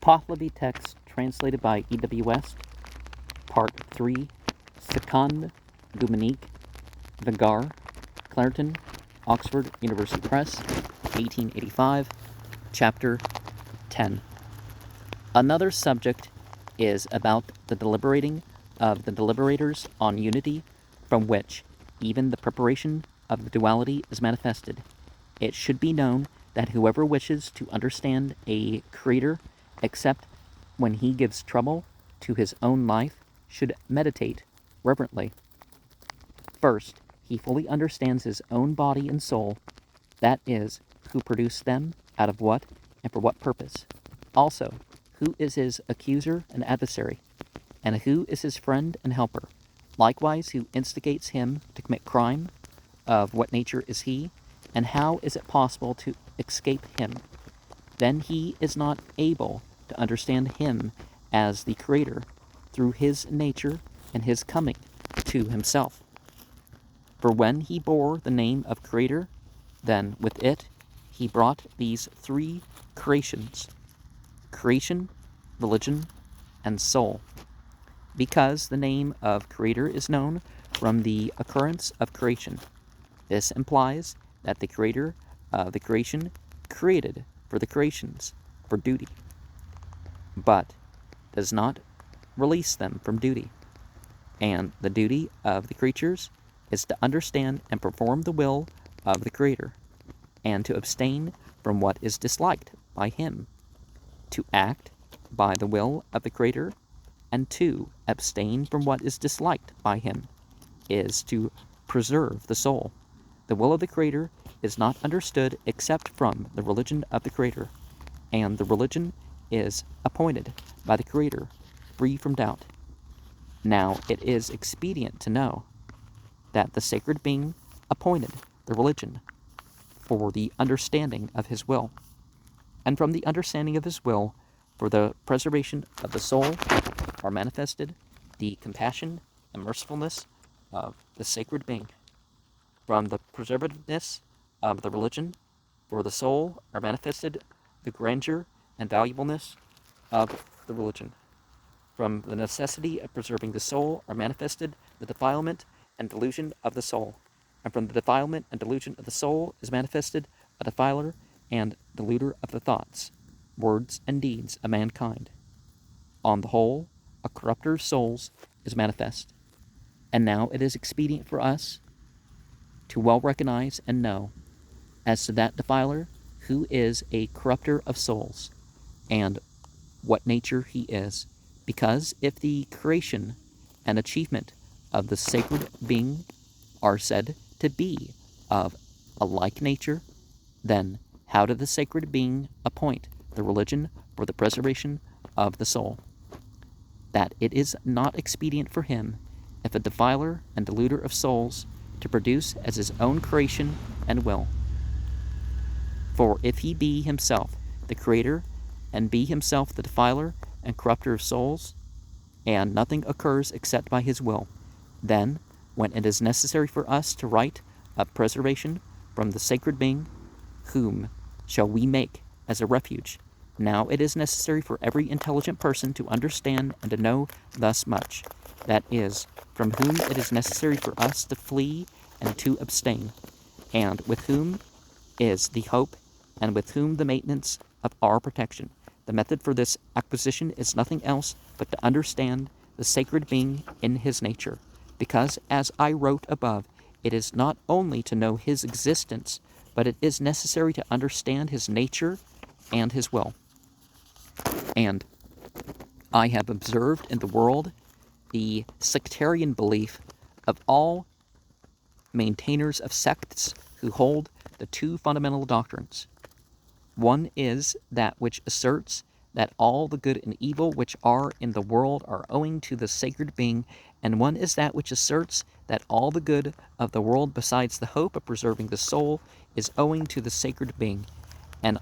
Pahlavi text translated by E.W. West, Part 3, Sikand Gumanik Vigar, Clarendon, Oxford University Press, 1885, Chapter 10. Another subject is about the deliberating of the deliberators on unity, from which even the preparation of the duality is manifested. It should be known that whoever wishes to understand a creator, except when he gives trouble to his own life, should meditate reverently. First, he fully understands his own body and soul, that is, who produced them, out of what, and for what purpose. Also, who is his accuser and adversary, and who is his friend and helper. Likewise, who instigates him to commit crime, of what nature is he, and how is it possible to escape him. Then he is not able to understand him as the Creator through his nature and his coming to himself. For when he bore the name of Creator, then with it he brought these three creations: creation, religion, and soul. Because the name of Creator is known from the occurrence of creation, this implies that the Creator of the creation created for the creations for duty, but does not release them from duty. And the duty of the creatures is to understand and perform the will of the Creator, and to abstain from what is disliked by him, to act by the will of the Creator, and to abstain from what is disliked by him is to preserve the soul. The will of the Creator is not understood except from the religion of the Creator, and the religion is appointed by the Creator, free from doubt. Now it is expedient to know that the sacred being appointed the religion for the understanding of his will, and from the understanding of his will for the preservation of the soul are manifested the compassion and mercifulness of the sacred being. From the preservativeness of the religion for the soul are manifested the grandeur and valuableness of the religion. From the necessity of preserving the soul are manifested the defilement and delusion of the soul. And from the defilement and delusion of the soul is manifested a defiler and deluder of the thoughts, words, and deeds of mankind. On the whole, a corrupter of souls is manifest. And now it is expedient for us to well recognize and know as to that defiler who is a corrupter of souls, and what nature he is. Because if the creation and achievement of the sacred being are said to be of a like nature, then how did the sacred being appoint the religion for the preservation of the soul? That it is not expedient for him, if a defiler and deluder of souls, to produce as his own creation and will. For if he be himself the Creator, and be himself the defiler and corrupter of souls, and nothing occurs except by his will, then, when it is necessary for us to write of preservation from the sacred being, whom shall we make as a refuge? Now it is necessary for every intelligent person to understand and to know thus much, that is, from whom it is necessary for us to flee and to abstain, and with whom is the hope, and with whom the maintenance of our protection. The method for this acquisition is nothing else but to understand the sacred being in his nature, because, as I wrote above, it is not only to know his existence, but it is necessary to understand his nature and his will. And I have observed in the world the sectarian belief of all maintainers of sects who hold the two fundamental doctrines. One is that which asserts that all the good and evil which are in the world are owing to the sacred being, and one is that which asserts that all the good of the world besides the hope of preserving the soul is owing to the sacred being, and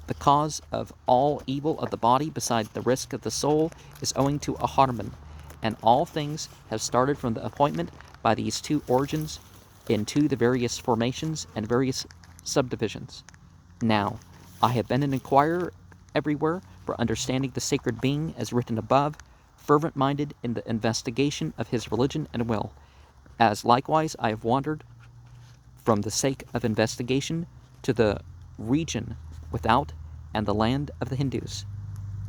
the cause of all evil of the body besides the risk of the soul is owing to a Harman, and all things have started from the appointment by these two origins into the various formations and various subdivisions. Now, I have been an inquirer everywhere for understanding the sacred being as written above, fervent-minded in the investigation of his religion and will, as likewise I have wandered from the sake of investigation to the region without and the land of the Hindus,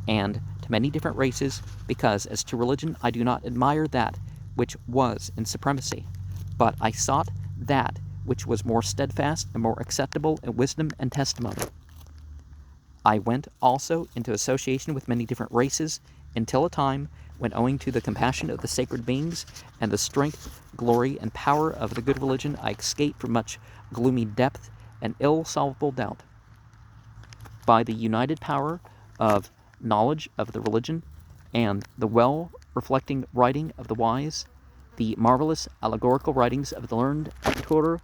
and to many different races, because as to religion I do not admire that which was in supremacy, but I sought that which was more steadfast and more acceptable in wisdom and testimony. I went also into association with many different races until a time when, owing to the compassion of the sacred beings and the strength, glory, and power of the good religion, I escaped from much gloomy depth and ill-solvable doubt. By the united power of knowledge of the religion and the well-reflecting writing of the wise, the marvelous allegorical writings of the learned Atur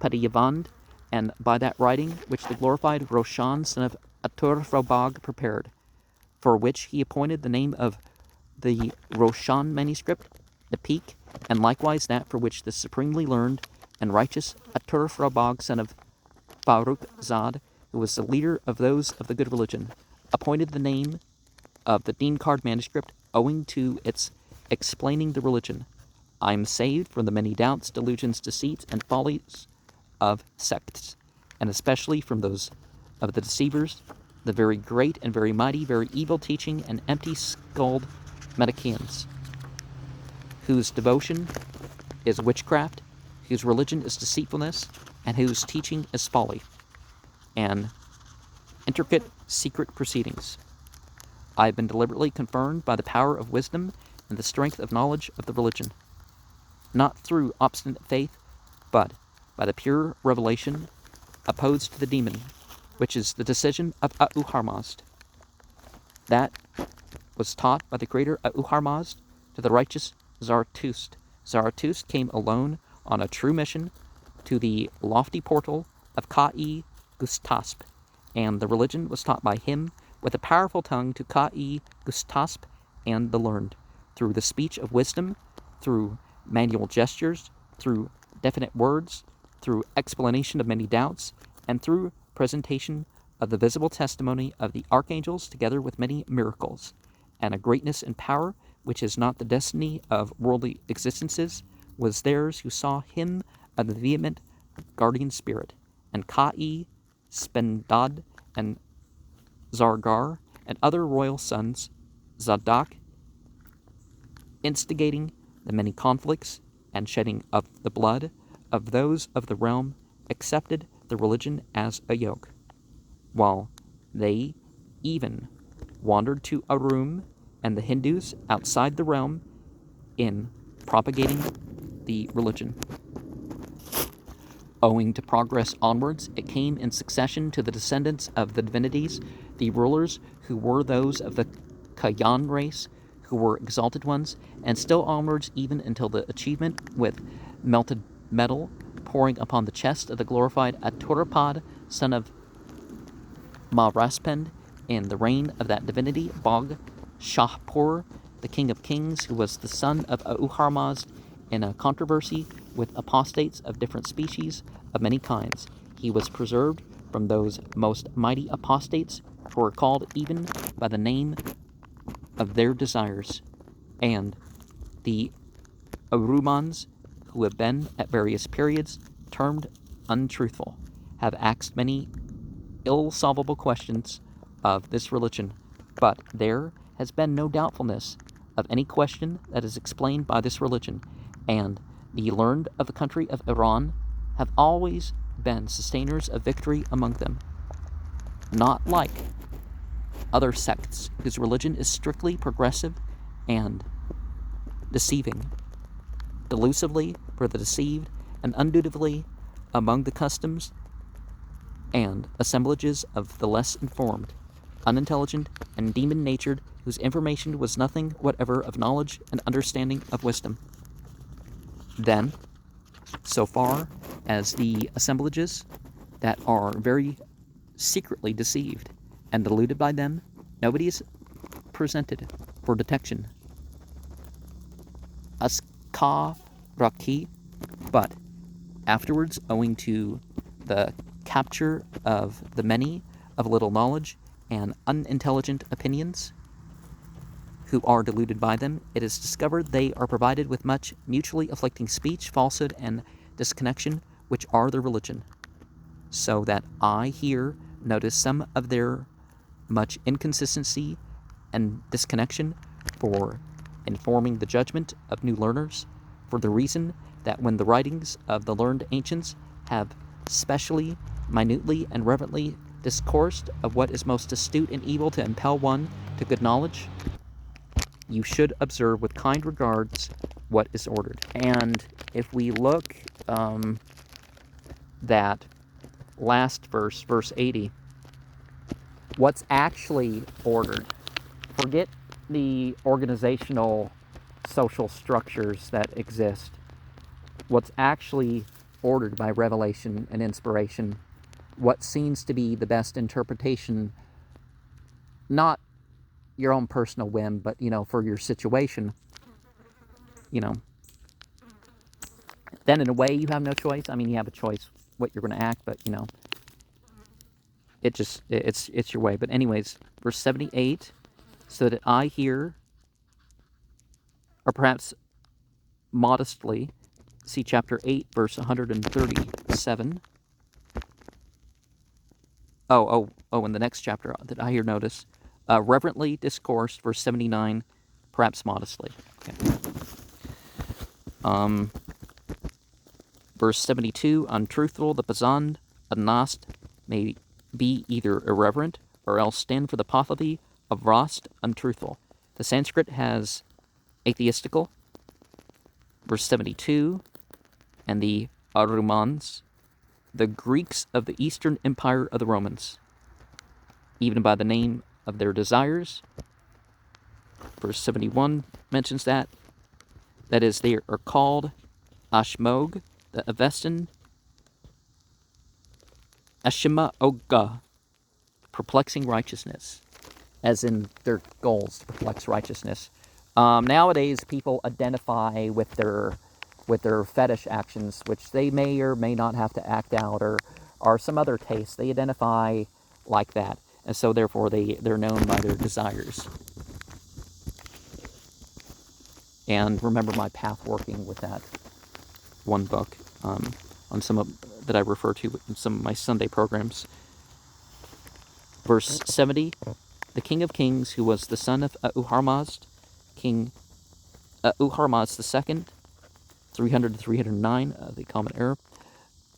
Padiyavand, and by that writing which the glorified Roshan, son of Atur Frobag, prepared, for which he appointed the name of the Roshan manuscript, the Peak, and likewise that for which the supremely learned and righteous Atur Frobag, son of Farrukh Zad, who was the leader of those of the good religion, appointed the name of the Deen Card manuscript, owing to its explaining the religion. I am saved from the many doubts, delusions, deceits, and follies of sects, and especially from those of the deceivers, the very great and very mighty, very evil teaching, and empty-skulled Manichaeans, whose devotion is witchcraft, whose religion is deceitfulness, and whose teaching is folly, and intricate secret proceedings. I have been deliberately confirmed by the power of wisdom and the strength of knowledge of the religion, not through obstinate faith, but by the pure revelation opposed to the demon, which is the decision of Ahura-Mazda. That was taught by the greater Ahura-Mazda to the righteous Zarathustra. Zarathustra came alone on a true mission to the lofty portal of Ka'i Gustasp, and the religion was taught by him with a powerful tongue to Ka'i Gustasp and the learned, through the speech of wisdom, through manual gestures, through definite words, through explanation of many doubts, and through presentation of the visible testimony of the archangels, together with many miracles, and a greatness and power which is not the destiny of worldly existences, was theirs who saw him of the vehement guardian spirit, and Ka'i, Spendad, and Zargar, and other royal sons, Zadok, instigating the many conflicts and shedding of the blood of those of the realm, accepted the religion as a yoke, while they even wandered to Arum and the Hindus outside the realm in propagating the religion. Owing to progress onwards, it came in succession to the descendants of the divinities, the rulers who were those of the Kayan race, who were exalted ones, and still onwards even until the achievement with melted metal pouring upon the chest of the glorified Aturapad, son of Mahraspend, in the reign of that divinity, Bog Shahpur, the king of kings, who was the son of Ahura-Mazda, in a controversy with apostates of different species of many kinds. He was preserved from those most mighty apostates, who were called even by the name of their desires, and the Arumans, who have been at various periods termed untruthful, have asked many ill-solvable questions of this religion, but there has been no doubtfulness of any question that is explained by this religion, and the learned of the country of Iran have always been sustainers of victory among them, not like other sects whose religion is strictly progressive and deceiving, delusively for the deceived, and undutifully among the customs and assemblages of the less informed, unintelligent, and demon-natured, whose information was nothing whatever of knowledge and understanding of wisdom. Then, so far as the assemblages that are very secretly deceived and deluded by them, nobody is presented for detection. Askaf Raki, but afterwards, owing to the capture of the many of little knowledge and unintelligent opinions, who are deluded by them, it is discovered they are provided with much mutually afflicting speech, falsehood, and disconnection, which are their religion. So that I here notice some of their much inconsistency and disconnection for informing the judgment of new learners, for the reason that when the writings of the learned ancients have specially, minutely, and reverently discoursed of what is most astute and evil to impel one to good knowledge, you should observe with kind regards what is ordered. And if we look that last verse, verse 80, what's actually ordered, forget the organizational social structures that exist. What's actually ordered by revelation and inspiration, what seems to be the best interpretation, not your own personal whim, but, for your situation, then in a way you have no choice. I mean, you have a choice what you're going to act, but, it's your way. But anyways, verse 78, so that I here, or perhaps modestly, see chapter 8, verse 137. In the next chapter that I here notice, reverently discoursed, verse 79, perhaps modestly. Okay. Verse 72, untruthful, the Pazand, Anast, may be either irreverent or else stand for the Pahlavi of Rost, untruthful. The Sanskrit has atheistical, verse 72, and the Arumans, the Greeks of the Eastern Empire of the Romans, even by the name of their desires. Verse 71 mentions that. That is, they are called Ashmog, the Avestan, Ashima-oga, perplexing righteousness, as in their goals to perplex righteousness. Nowadays, people identify with their fetish actions, which they may or may not have to act out, or some other tastes. They identify like that, and so therefore they're known by their desires. And remember my path working with that one book on some of that I refer to in some of my Sunday programs. Verse 70, the King of Kings, who was the son of Uharmazd, King Uharmazd II, 300 to 309, the Common Era,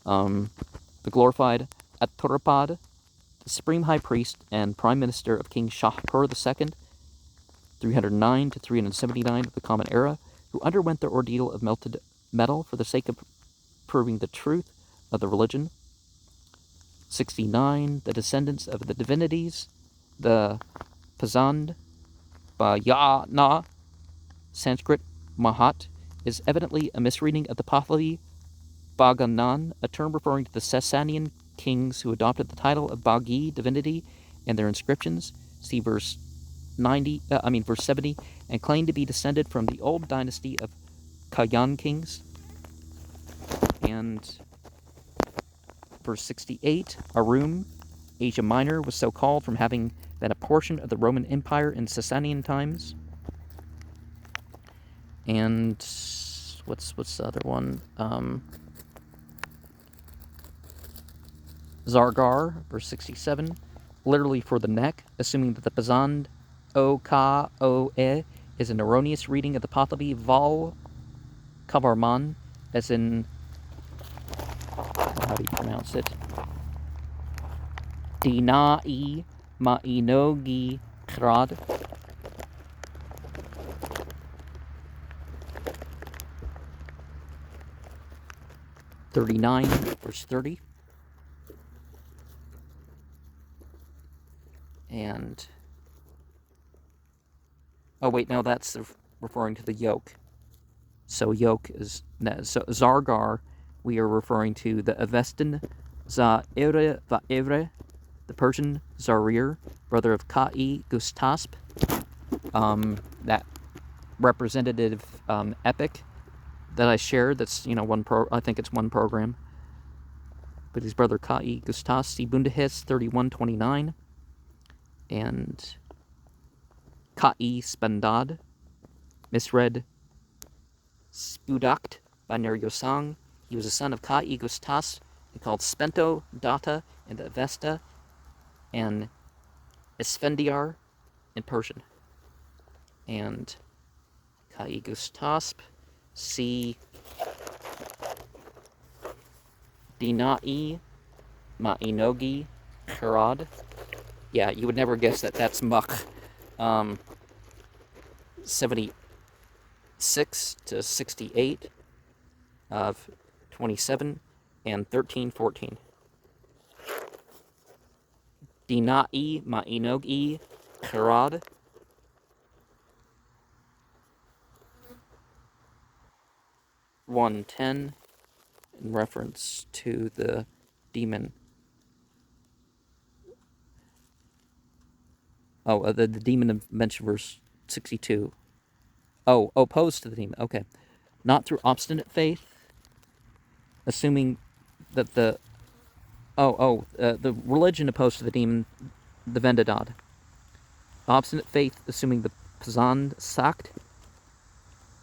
the glorified Aturpad, the supreme high priest and prime minister of King Shahpur II, 309 to 379 of the Common Era, who underwent the ordeal of melted metal for the sake of proving the truth of the religion. 69, the descendants of the divinities, the Pazand, Bayana, Sanskrit Mahat, is evidently a misreading of the Pahlavi Bhaganan, a term referring to the Sasanian kings who adopted the title of Bhagi, divinity, in their inscriptions. See verse 70, and claim to be descended from the old dynasty of Kayan kings. And verse 68, Arum, Asia Minor, was so called from having been a portion of the Roman Empire in Sasanian times. And what's the other one? Zargar, verse 67, literally for the neck, assuming that the Pazand O-ka-o-e is an erroneous reading of the Pahlavi Val Kavarman, as in, how do you pronounce it? Dinai ma'inogi krad. (39) verse 30. And that's referring to the yoke. So yoke is so Zargar. We are referring to the Avestan Za'ire Va'evre, the Persian Zarir, brother of Ka'i Gustasp. That representative epic that I shared. That's I think it's one program. But his brother Ka'i Gustas, see Bundahis 31:29. and Ka'i Spandad, misread Spudakt by Neryosang. He was a son of Ka'i Gustas, and called Spento Data in the Avesta, and Esfendiar in Persian. And Ka'i Gustas, see Dinai Ma'inogi Harad. Yeah, you would never guess that that's Muck. 76 to 68 of 27 and 1314. Dinai Ma'inogi Harad. (110) in reference to the demon. The demon of mention verse 62. Opposed to the demon. Okay. Not through obstinate faith, assuming that the religion opposed to the demon, the Vendadad. Obstinate faith, assuming the Pazand Sakt.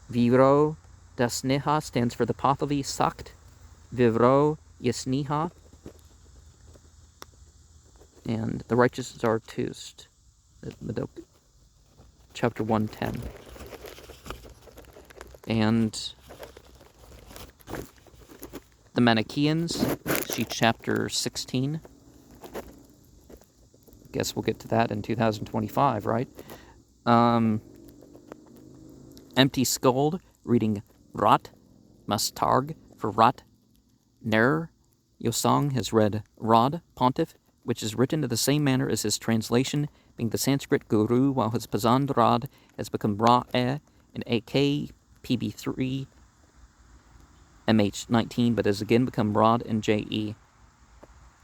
Viro Dasneha stands for the Pahlavi Sakt. Vivro Yasniha. And the righteous Zarathustra. Chapter 110. And the Manichaeans, see chapter 16. Guess we'll get to that in 2025, right? Empty Scold, reading Rat, Mastarg for Rat. Ner Yosang has read Rod, Pontiff, which is written in the same manner as his translation, being the Sanskrit Guru, while his Pazand Rad has become Ra-e in AK PB3 MH19, but has again become Rod in JE.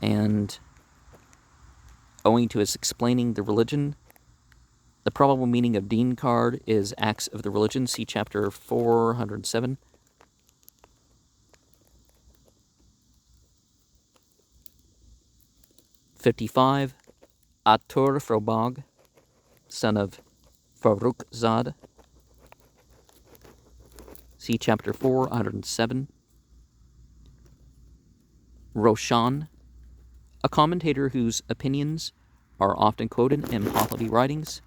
And owing to his explaining the religion, the probable meaning of Deen card is acts of the religion. See chapter 407. (55) Atur Frobag, son of Farrukzad. See chapter 407. Roshan, a commentator whose opinions are often quoted in Pahlavi writings.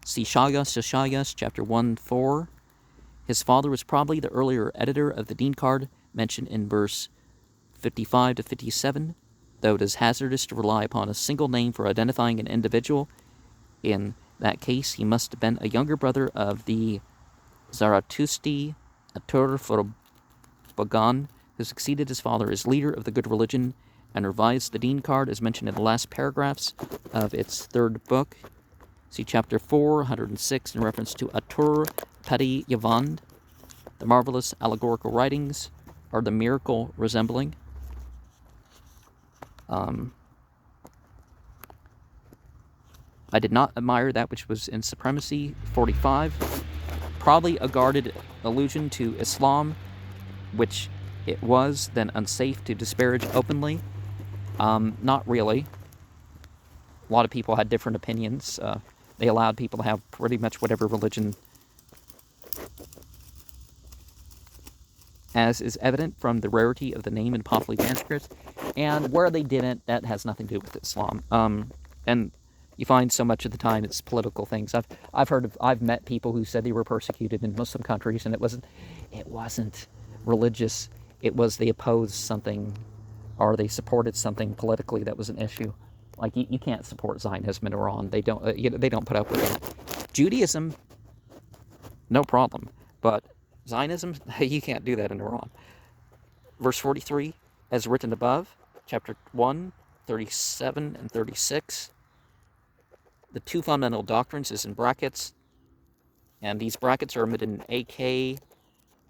See Shayas, chapter 1-4. His father was probably the earlier editor of the Deen card mentioned in verse 55 to 57, though it is hazardous to rely upon a single name for identifying an individual. In that case, he must have been a younger brother of the Zarathustri Atur Forbagan, who succeeded his father as leader of the good religion and revised the Deen card as mentioned in the last paragraphs of its third book. See chapter 406 in reference to Atur Padi Yavand. The marvelous allegorical writings are the miracle resembling. I did not admire that which was in Supremacy 45. Probably a guarded allusion to Islam, which it was then unsafe to disparage openly. Not really. A lot of people had different opinions. They allowed people to have pretty much whatever religion, as is evident from the rarity of the name in Pahlavi manuscripts. And where they didn't, that has nothing to do with Islam. And you find so much of the time it's political things. I've met people who said they were persecuted in Muslim countries, and it wasn't religious. It was they opposed something, or they supported something politically that was an issue. Like you can't support Zionism in Iran. They don't put up with that. Judaism, no problem, but Zionism, you can't do that in Iran. Verse 43, as written above, chapter 1, 37 and 36. The two fundamental doctrines is in brackets, and these brackets are omitted in AK,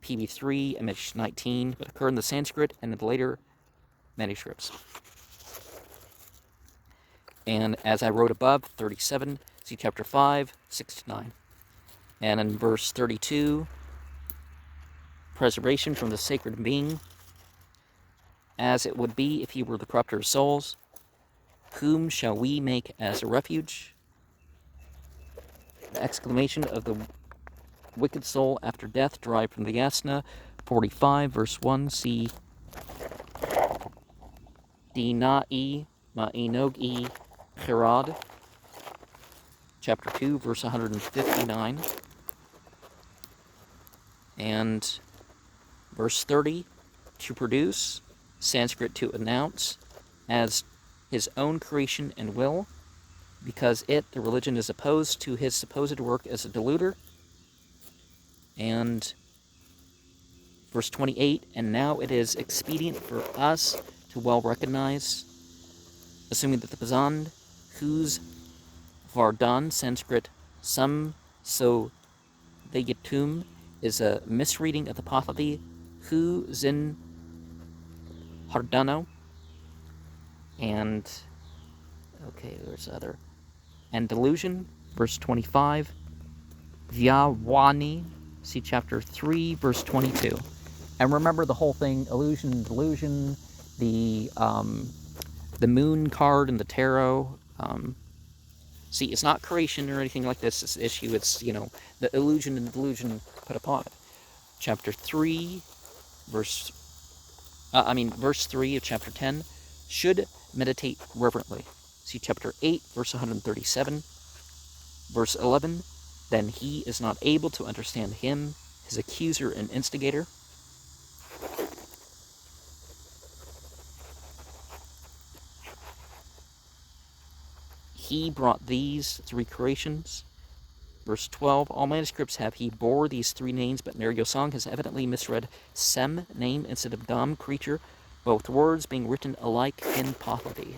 PB3, MH19, but occur in the Sanskrit and in the later manuscripts. And as I wrote above, 37, see chapter 5, 6-9. And in verse 32, preservation from the sacred being, as it would be if he were the corrupter of souls. Whom shall we make as a refuge? The exclamation of the wicked soul after death derived from the Yasna, 45, verse 1. See Dina'i Ma'inogi Herod, chapter 2, verse 159. And verse 30, to produce, Sanskrit to announce, as his own creation and will, because the religion, is opposed to his supposed work as a deluder. And verse 28, and now it is expedient for us to well recognize, assuming that the Pazand, whose Vardhan, Sanskrit, Sam So Veyatum, is a misreading of the Pahlavi, Hu Zin Hardano, and, okay, there's other, and delusion, verse 25, Vyawani, see chapter 3, verse 22. And remember the whole thing, illusion and delusion, the moon card and the tarot. See, it's not creation or anything like this issue. It's, the illusion and delusion put upon it. Chapter 3, verse 3 of chapter 10, should meditate reverently. See chapter 8, verse 137. Verse 11, then he is not able to understand him, his accuser and instigator. He brought these three creations. Verse 12, all manuscripts have he bore these three names, but Ner Yosang has evidently misread Sem, name, instead of Dam, creature, both words being written alike in Pahlavi.